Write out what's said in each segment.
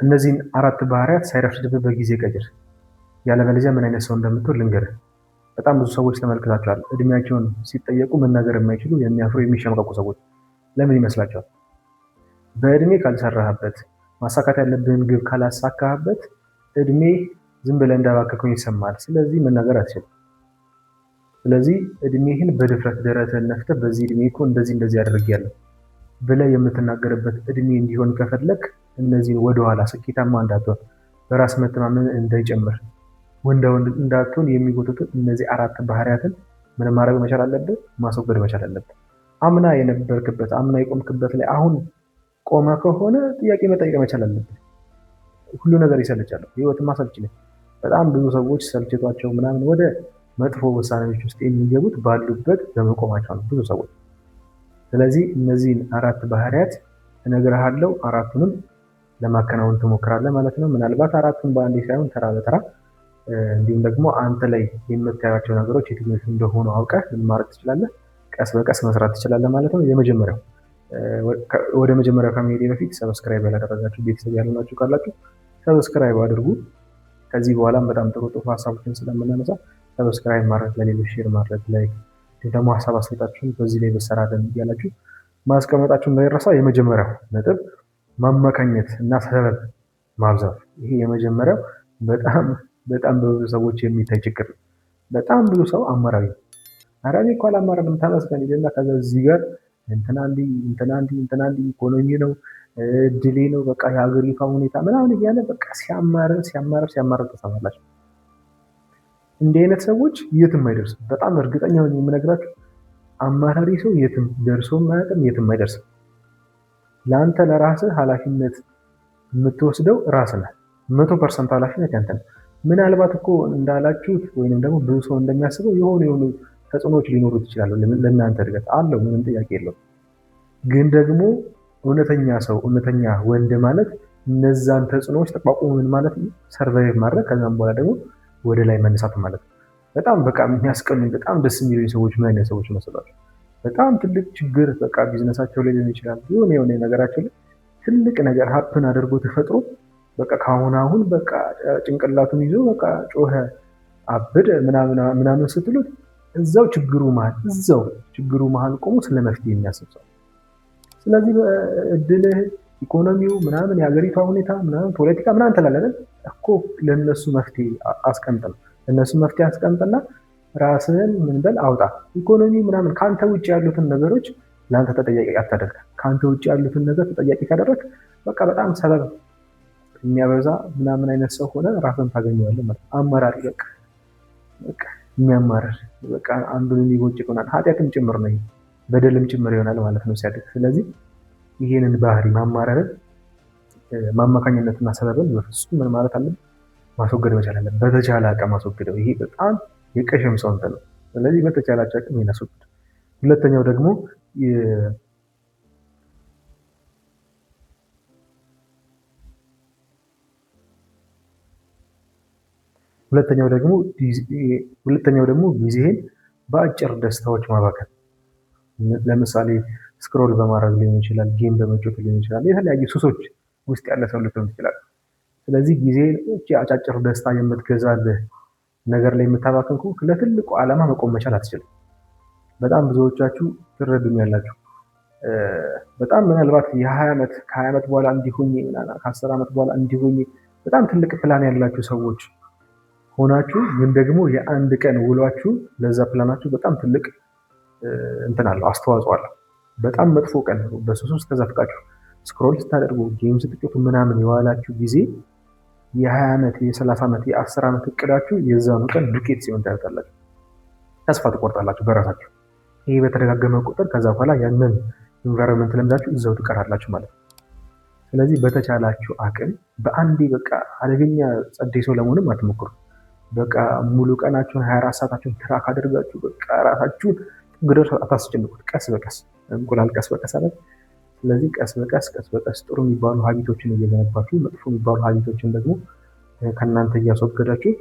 እነዚህን 4 ባህሪያት ሳይረፍድብህ በጊዜ ቀይር። ያለበለዚያ ምን አይነት ሰው እንደምትሆን ልንገርህ። በጣም ብዙ ሰዎች ተመልክታቸዋል። እድሜያቸውን ሲጠየቁ መናገር የማይችሉ የሚያፍሩ፣ የሚሸመቀቁ ሰዎች ለምን ይመስላቸዋል? በእድሜ ካልሰራህበት፣ ማሳካት ያለብህን ግብ ካላሳካህበት እድሜ ዝም ብለህ እንዳባከከው ይሰማል። ስለዚህ መናገር አትችልም። ስለዚህ እድሜህን በድፍረት ደረትህን ነፍተህ በዚህ እድሜ እኮ እንደዚህ አድርጌያለሁ ብለህ የምትናገርበት እድሜ እንዲሆን ከፈለክ እነዚህን ወደኋላ ስኬታማ እንዳትሆን፣ በራስ መተማመን እንዳይጨምር፣ ወንድ እንዳትሆን የሚጎትቱ እነዚህ 4 ባህሪያትን ምን ማድረግ መቻል አለብህ? ማስወገድ መቻል አለብህ። አምና የነበርክበት አምና የቆምክበት ላይ አሁን ቆመ ከሆነ ጥያቄ መጠየቅ መቻል አለብህ። ሁሉ ነገር ይሰለቻል። ህይወትማ ሰልች ነች። በጣም ብዙ ሰዎች ሰልችቷቸው ምናምን ወደ መጥፎ ውሳኔዎች ውስጥ የሚገቡት ባሉበት በመቆማቸው ነው፣ ብዙ ሰዎች። ስለዚህ እነዚህን 4 ባህሪያት እነግርሃለሁ። 4ቱንም ለማከናወን ትሞክራለህ ማለት ነው። ምናልባት 4ቱን በአንዴ ሳይሆን ተራ በተራ እንዲሁም ደግሞ አንተ ላይ የምታያቸው ነገሮች የትኞቹ እንደሆኑ አውቀህ ምን ማድረግ ትችላለህ? ቀስ በቀስ መስራት ትችላለህ ማለት ነው። የመጀመሪያው ወደ መጀመሪያው ከመሄዴ በፊት ሰብስክራይብ ያላደረጋችሁ ቤተሰብ ያልሆናችሁ ካላችሁ ሰብስክራይብ አድርጉ። ከዚህ በኋላም በጣም ጥሩ ሀሳቦችን ስለምናነሳ ሰብስክራይብ ማድረግ፣ ለሌሎች ሼር ማድረግ፣ ላይክ ደግሞ ሀሳብ አስተያየታችሁን በዚህ ላይ በሰራለን እያላችሁ ማስቀመጣችሁን እንዳይረሳ። የመጀመሪያው ነጥብ ማመካኘት እና ሰበብ ማብዛት። ይሄ የመጀመሪያው በጣም በብዙ ሰዎች የሚታይ ችግር ነው። በጣም ብዙ ሰው አማራሪ ነው። ኧረ እኔ እኮ አላማረርም ተመስገን ይልና ከዛ እዚህ ጋር እንትና እንዲህ ኢኮኖሚ ነው እድሌ ነው በቃ የሀገሪቷ ሁኔታ ምናምን እያለ በቃ ሲያማርር ተሰማላችሁ። እንዲህ አይነት ሰዎች የትም አይደርስም። በጣም እርግጠኛ ሆኜ የምነግራችሁ አማራሪ ሰው የትም ደርሶ አያውቅም፣ የትም አይደርስም። ለአንተ ለራስህ ኃላፊነት የምትወስደው ራስህ ነህ። 100% ኃላፊነት ያንተ ነው። ምናልባት እኮ እንዳላችሁት ወይንም ደግሞ ብዙ ሰው እንደሚያስበው የሆኑ ተጽዕኖዎች ሊኖሩት ይችላሉ። ለእናንተ እድገት አለው፣ ምንም ጥያቄ የለውም። ግን ደግሞ እውነተኛ ሰው እውነተኛ ወንድ ማለት እነዛን ተጽዕኖዎች ተቋቁሞ ምን ማለት ነው ሰርቫይቭ ማድረግ፣ ከዛም በኋላ ደግሞ ወደ ላይ መነሳት ማለት ነው። በጣም በቃ የሚያስቀኑኝ በጣም ደስ የሚሉኝ ሰዎች ምን አይነት ሰዎች መስሏቸው? በጣም ትልቅ ችግር በቃ ቢዝነሳቸው ላይ ሊሆን ይችላል፣ የሆነ ነገራቸው ላይ ትልቅ ነገር ሀፕን አድርጎ ተፈጥሮ በቃ አሁን በቃ ጭንቅላቱን ይዞ በቃ ጮኸ አብድ ምናምን ስትሉት እዛው ችግሩ መሀል ቆሞ ስለ መፍትሄ የሚያስብ ሰው። ስለዚህ እድልህ፣ ኢኮኖሚው ምናምን፣ የሀገሪቷ ሁኔታ ምናምን፣ ፖለቲካ ምናምን ትላለህ እኮ ለነሱ መፍትሄ አስቀምጥ ነው። ለነሱ መፍትሄ አስቀምጥና ራስህን ምን በል አውጣ። ኢኮኖሚ ምናምን ከአንተ ውጭ ያሉትን ነገሮች ለአንተ ተጠያቂ አታደርግ። ከአንተ ውጭ ያሉትን ነገር ተጠያቂ ካደረግ በቃ በጣም ሰበብ የሚያበዛ ምናምን አይነት ሰው ሆነ ራስን ታገኘዋለህ ማለት ነው። አመራሪ በቃ የሚያማርር በቃ አንዱን የሚጎጭ ይሆናል። ኃጢአትም ጭምር ነው፣ በደልም ጭምር ይሆናል ማለት ነው ሲያድግ። ስለዚህ ይሄንን ባህሪ ማማረርን፣ ማማካኝነትና ሰበብን በፍጹም ምን ማለት አለብን ማስወገድ መቻል አለብን። በተቻለ አቅም ማስወገደው። ይሄ በጣም የቀሸም ሰው እንትን ነው። ስለዚህ በተቻላቸው አቅም ይሄን አስወግድ። ሁለተኛው ደግሞ ጊዜህን በአጭር ደስታዎች ማባከን። ለምሳሌ ስክሮል በማድረግ ሊሆን ይችላል፣ ጌም በመጫወት ሊሆን ይችላል፣ የተለያዩ ሱሶች ውስጥ ያለ ሰው ልትሆን ትችላል። ስለዚህ ጊዜህን አጫጭር ደስታ የምትገዛልህ ነገር ላይ የምታባክን ከሆነ ለትልቁ ዓላማ መቆም መቻል አትችልም። በጣም ብዙዎቻችሁ ትረዱኛላችሁ። በጣም ምናልባት ከ20 ዓመት በኋላ እንዲሆኝ ከ10 ዓመት በኋላ እንዲሆኝ በጣም ትልቅ ፕላን ያላችሁ ሰዎች ሆናችሁ ግን ደግሞ የአንድ ቀን ውሏችሁ ለዛ ፕላናችሁ በጣም ትልቅ እንትን አለው፣ አስተዋጽኦ አለው። በጣም መጥፎ ቀን በሱስ ውስጥ ተዘፍቃችሁ ስክሮል ስታደርጉ ጌም ስትጫወቱ ምናምን የዋላችሁ ጊዜ የ20 ዓመት የ30 ዓመት የ10 ዓመት እቅዳችሁ የዛኑ ቀን ዱቄት ሲሆን ታያታላችሁ። ተስፋ ትቆርጣላችሁ በራሳችሁ። ይሄ በተደጋገመ ቁጥር ከዛ በኋላ ያንን ኢንቫይሮንመንት ለምዳችሁ እዛው ትቀራላችሁ ማለት ነው። ስለዚህ በተቻላችሁ አቅም በአንዴ በቃ አደገኛ ጸደይ ሰው ለመሆንም አትሞክሩ። በቃ ሙሉ ቀናችሁን 24 ሰዓታችሁን ትራክ አድርጋችሁ በቃ ራሳችሁን ግደር አታስጨንቁት። ቀስ በቀስ እንቁላል ቀስ በቀስ አለ። ስለዚህ ቀስ በቀስ ጥሩ የሚባሉ ሀቢቶችን እየገነባችሁ መጥፎ የሚባሉ ሀቢቶችን ደግሞ ከእናንተ እያስወገዳችሁ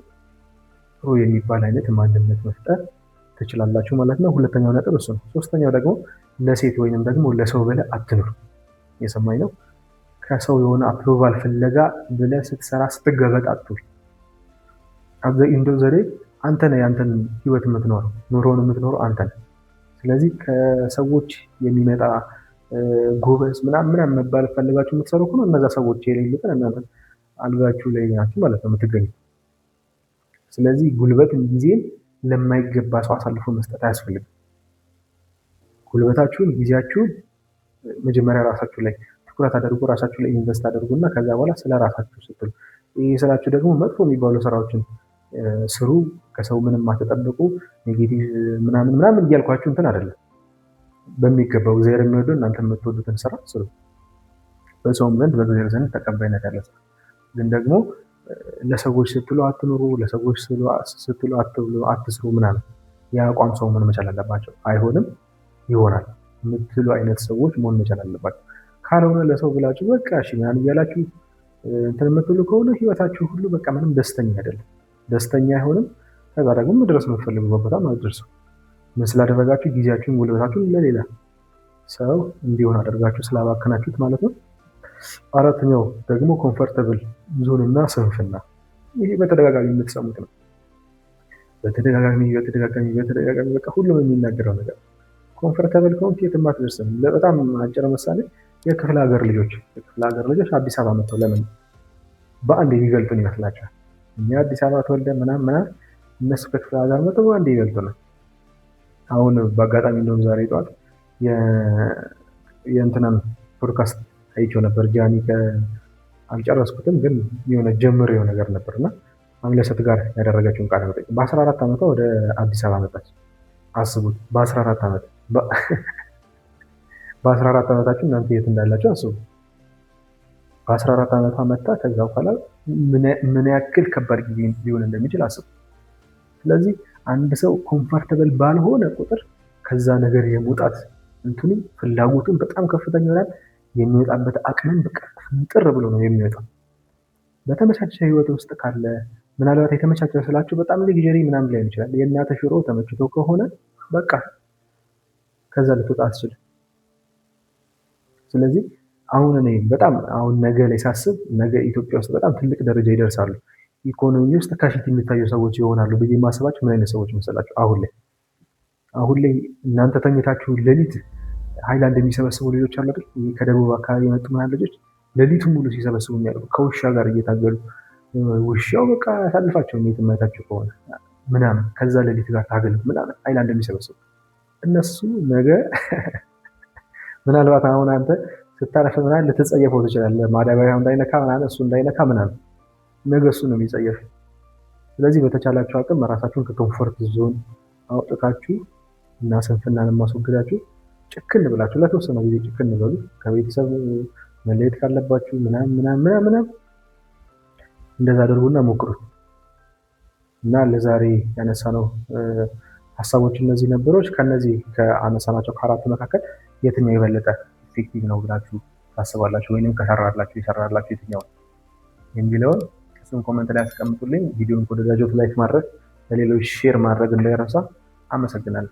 ጥሩ የሚባል አይነት ማንነት መፍጠር ትችላላችሁ ማለት ነው። ሁለተኛው ነጥብ እሱ ነው። ሶስተኛው ደግሞ ለሴት ወይንም ደግሞ ለሰው ብለህ አትኑር። የሰማኝ ነው። ከሰው የሆነ አፕሮቫል ፍለጋ ብለህ ስትሰራ ስትገበጣጡ እንደው ዘዴ አንተ ነህ ያንተን ህይወት የምትኖረው ኑሮውን የምትኖረው አንተ ነህ። ስለዚህ ከሰዎች የሚመጣ ጎበዝ ምናምን መባል ፈልጋችሁ የምትሰሩ ከሆነ እነዛ ሰዎች የሌሉትን እናንተ አልጋችሁ ላይ ናችሁ ማለት ነው የምትገኙ። ስለዚህ ጉልበትን ጊዜን ለማይገባ ሰው አሳልፎ መስጠት አያስፈልግም። ጉልበታችሁን ጊዜያችሁን መጀመሪያ ራሳችሁ ላይ ትኩረት አድርጎ ራሳችሁ ላይ ኢንቨስት አድርጉና ከዛ በኋላ ስለ ራሳችሁ ስትሉ ይህ ስራችሁ ደግሞ መጥፎ የሚባሉ ስራዎችን ስሩ። ከሰው ምንም አትጠብቁ። ኔጌቲቭ ምናምን እያልኳችሁ እንትን አይደለም። በሚገባው እግዚአብሔር የሚወደው እናንተ የምትወዱትን ስራ ስሩ። በሰውም ዘንድ በእግዚአብሔር ዘንድ ተቀባይነት ያለ ስራ። ግን ደግሞ ለሰዎች ስትሉ አትኑሩ፣ ለሰዎች ስትሉ አትብሉ፣ አትስሩ ምናምን የአቋም ሰው መሆን መቻል አለባቸው። አይሆንም ይሆናል የምትሉ አይነት ሰዎች መሆን መቻል አለባቸው። ካልሆነ ለሰው ብላችሁ በቃ እሺ ምናምን እያላችሁ እንትን የምትሉ ከሆነ ህይወታችሁ ሁሉ በቃ ምንም ደስተኛ አይደለም፣ ደስተኛ አይሆንም። ከዛ ደግሞ መድረስ የምትፈልጉበት ቦታ አትደርሱ። ምን ስላደረጋችሁ ጊዜያችሁን ጉልበታችሁን ለሌላ ሰው እንዲሆን አደርጋችሁ ስላባከናችሁት ማለት ነው። አራተኛው ደግሞ ኮምፈርተብል ዞንና ስንፍና። ይሄ በተደጋጋሚ የምትሰሙት ነው። በተደጋጋሚ በቃ ሁሉም የሚናገረው ነገር ኮምፈርተብል ከሆንክ የትም አትደርስም። በጣም አጭር ምሳሌ የክፍለ ሀገር ልጆች አዲስ አበባ መጥተው ለምን በአንድ የሚገልጡን ይመስላችኋል? እኛ አዲስ አበባ ተወልደን ምናምን እነሱ ከክፍለ ሀገር መጥተው በአንድ ይገልጡናል። አሁን በአጋጣሚ እንደውም ዛሬ ጠዋት የእንትናን ፖድካስት አይቼው ነበር። ጃኒ አልጨረስኩትም፣ ግን የሆነ ጀምሬው ነገር ነበርና አምለሰት ጋር ያደረገችውን ቃለ መጠይቅ በ14 ዓመቷ ወደ አዲስ አበባ መጣች። አስቡት፣ በ14 ዓመት በ14 ዓመታችሁ እናንተ የት እንዳላችሁ አስቡ። በ14 ዓመቷ መጣ። ከዛ በኋላ ምን ያክል ከባድ ጊዜ ሊሆን እንደሚችል አስቡ። ስለዚህ አንድ ሰው ኮምፈርተብል ባልሆነ ቁጥር ከዛ ነገር የመውጣት እንትኑ ፍላጎቱን በጣም ከፍተኛ ይሆናል። የሚወጣበት አቅምም በቃ ፍንጥር ብሎ ነው የሚወጣው። በተመቻቸ ህይወት ውስጥ ካለ ምናልባት የተመቻቸ ስላችሁ በጣም ሊግጀሪ ምናምን ላይሆን ይችላል። የእናተ ሽሮ ተመችቶ ከሆነ በቃ ከዛ ልትወጣ አትችልም። ስለዚህ አሁን እኔ በጣም ነገ ላይ ሳስብ ነገ ኢትዮጵያ ውስጥ በጣም ትልቅ ደረጃ ይደርሳሉ፣ ኢኮኖሚ ውስጥ ከፊት የሚታዩ ሰዎች ይሆናሉ ብዬ የማስባቸው ምን አይነት ሰዎች መሰላችሁ? አሁን ላይ እናንተ ተኝታችሁ ሌሊት ሃይላንድ የሚሰበስቡ ልጆች አሉ አይደል? ከደቡብ አካባቢ የመጡ ምናምን ልጆች ሌሊቱን ሙሉ ሲሰበስቡ የሚያደርጉ ከውሻ ጋር እየታገሉ ውሻው በቃ ያሳልፋቸው የማይታቸው ከሆነ ምናምን ከዛ ሌሊት ጋር ታገሉ ምናምን ሃይላንድ የሚሰበስቡ እነሱ ነገ ምናልባት አሁን አንተ ስታለፈ ምናምን ልትጸየፈው ትችላለህ። ማዳበሪያው እንዳይነካ ምናምን እሱ እንዳይነካ ምናምን ነገ እሱ ነው የሚጸየፍ። ስለዚህ በተቻላችሁ አቅም ራሳችሁን ከኮምፎርት ዞን አውጥታችሁ እና ስንፍናን ማስወገዳችሁ ጭክን ብላችሁ ለተወሰነ ጊዜ ጭክን በሉ። ከቤተሰብ መለየት ካለባችሁ ምናምን እንደዛ አድርጉና ሞክሩት። እና ለዛሬ ያነሳነው ሀሳቦች እነዚህ ነበሮች። ከነዚህ ከአነሳናቸው ከአራቱ መካከል የትኛው የበለጠ ኢፌክቲቭ ነው ብላችሁ ታስባላችሁ? ወይንም ከሰራላችሁ የሰራላችሁ የትኛው የሚለውን እሱን ኮመንት ላይ አስቀምጡልኝ። ቪዲዮን ከወደዳችሁት ላይክ ማድረግ፣ ለሌሎች ሼር ማድረግ እንዳይረሳ። አመሰግናለሁ።